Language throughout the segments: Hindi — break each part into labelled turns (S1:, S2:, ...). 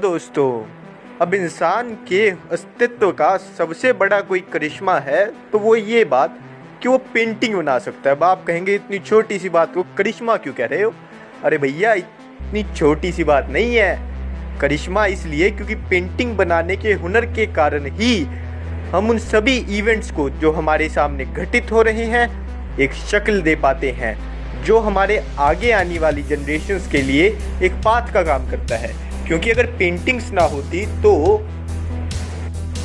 S1: दोस्तों, अब इंसान के अस्तित्व का सबसे बड़ा कोई करिश्मा है तो वो ये बात कि वो पेंटिंग बना सकता है। अब आप कहेंगे इतनी छोटी सी बात को करिश्मा क्यों कह रहे हो? अरे भैया, इतनी छोटी सी बात नहीं है। करिश्मा इसलिए क्योंकि पेंटिंग बनाने के हुनर के कारण ही हम उन सभी इवेंट्स को जो हमारे सामने घटित हो रहे हैं एक शक्ल दे पाते हैं, जो हमारे आगे आने वाली जनरेशन्स के लिए एक पाथ का काम करता है। क्योंकि अगर पेंटिंग्स ना होती तो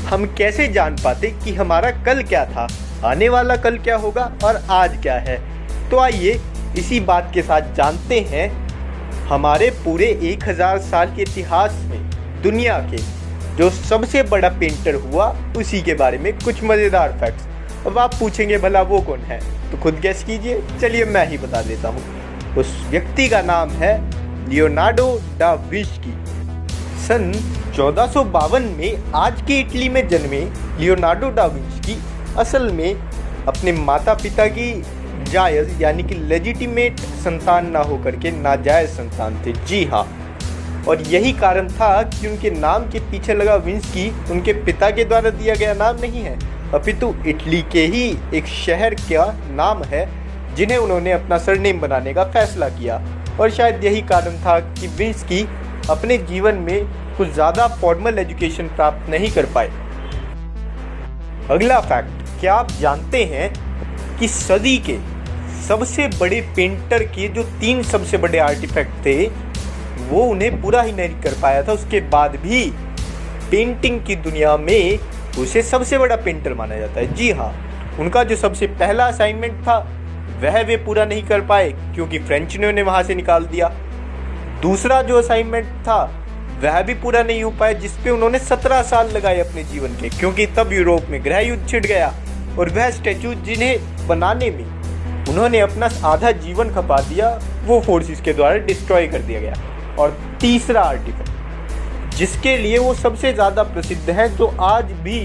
S1: हम कैसे जान पाते कि हमारा कल क्या था, आने वाला कल क्या होगा और आज क्या है। तो आइए इसी बात के साथ जानते हैं हमारे पूरे 1000 साल के इतिहास में दुनिया के जो सबसे बड़ा पेंटर हुआ उसी के बारे में कुछ मज़ेदार फैक्ट्स। अब आप पूछेंगे भला वो कौन है, तो खुद गेस कीजिए। चलिए मैं ही बता देता हूँ। उस व्यक्ति का नाम है लियोनार्डो डा विंची। सन 1452 में आज के इटली में जन्मे लियोनार्डो डा विंची असल में अपने माता पिता की जायज़ यानी कि लेजिटिमेट संतान ना होकर के नाजायज़ संतान थे। जी हाँ, और यही कारण था कि उनके नाम के पीछे लगा विंची उनके पिता के द्वारा दिया गया नाम नहीं है, अपितु इटली के ही एक शहर का नाम है जिन्हें उन्होंने अपना सरनेम बनाने का फैसला किया। और शायद यही कारण था कि विंची अपने जीवन में कुछ ज़्यादा फॉर्मल एजुकेशन प्राप्त नहीं कर पाए। अगला फैक्ट, क्या आप जानते हैं कि सदी के सबसे बड़े पेंटर के जो 3 सबसे बड़े आर्टिफैक्ट थे वो उन्हें पूरा ही नहीं कर पाया था, उसके बाद भी पेंटिंग की दुनिया में उसे सबसे बड़ा पेंटर माना जाता है। जी हाँ, उनका जो सबसे पहला असाइनमेंट था वह वे पूरा नहीं कर पाए क्योंकि फ्रेंच ने उन्हें वहाँ से निकाल दिया। दूसरा जो असाइनमेंट था वह भी पूरा नहीं हो पाया, जिस पे उन्होंने 17 साल लगाए अपने जीवन के, क्योंकि तब यूरोप में गृह युद्ध छिड़ गया और वह स्टैचू जिन्हें बनाने में उन्होंने अपना आधा जीवन खपा दिया वो फोर्सेस के द्वारा डिस्ट्रॉय कर दिया गया। और तीसरा आर्टिफैक्ट जिसके लिए वो सबसे ज़्यादा प्रसिद्ध है, जो आज भी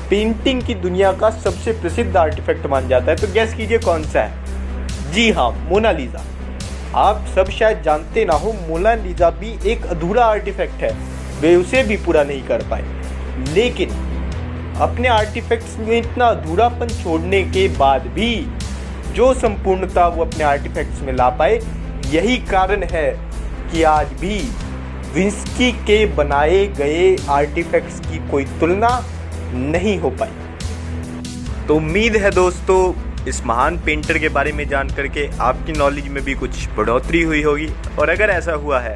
S1: पेंटिंग की दुनिया का सबसे प्रसिद्ध आर्टिफैक्ट मान जाता है, तो गैस कीजिए कौन सा है? जी हाँ, मोनालिसा। आप सब शायद जानते ना हो, मोनालिसा भी एक अधूरा आर्टिफैक्ट है, वे उसे भी पूरा नहीं कर पाए। लेकिन अपने आर्टिफैक्ट्स में इतना अधूरापन छोड़ने के बाद भी जो संपूर्णता वो अपने आर्टिफैक्ट्स में ला पाए, यही कारण है कि आज भी विंची के बनाए गए आर्टिफैक्ट्स की कोई तुलना नहीं हो पाई। तो उम्मीद है दोस्तों इस महान पेंटर के बारे में जान करके आपकी नॉलेज में भी कुछ बढ़ोतरी हुई होगी, और अगर ऐसा हुआ है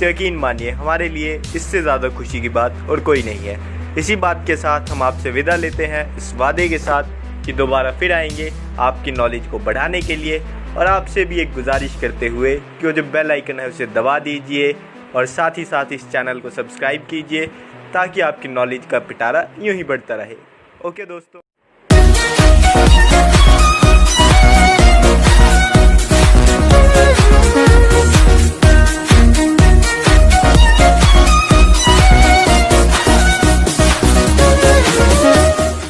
S1: तो यकीन मानिए हमारे लिए इससे ज़्यादा खुशी की बात और कोई नहीं है। इसी बात के साथ हम आपसे विदा लेते हैं, इस वादे के साथ कि दोबारा फिर आएंगे आपकी नॉलेज को बढ़ाने के लिए, और आपसे भी एक गुजारिश करते हुए कि वो जो बेल आइकन है उसे दबा दीजिए और साथ ही साथ इस चैनल को सब्सक्राइब कीजिए ताकि आपकी नॉलेज का पिटारा यूँ ही बढ़ता रहे। ओके दोस्तों।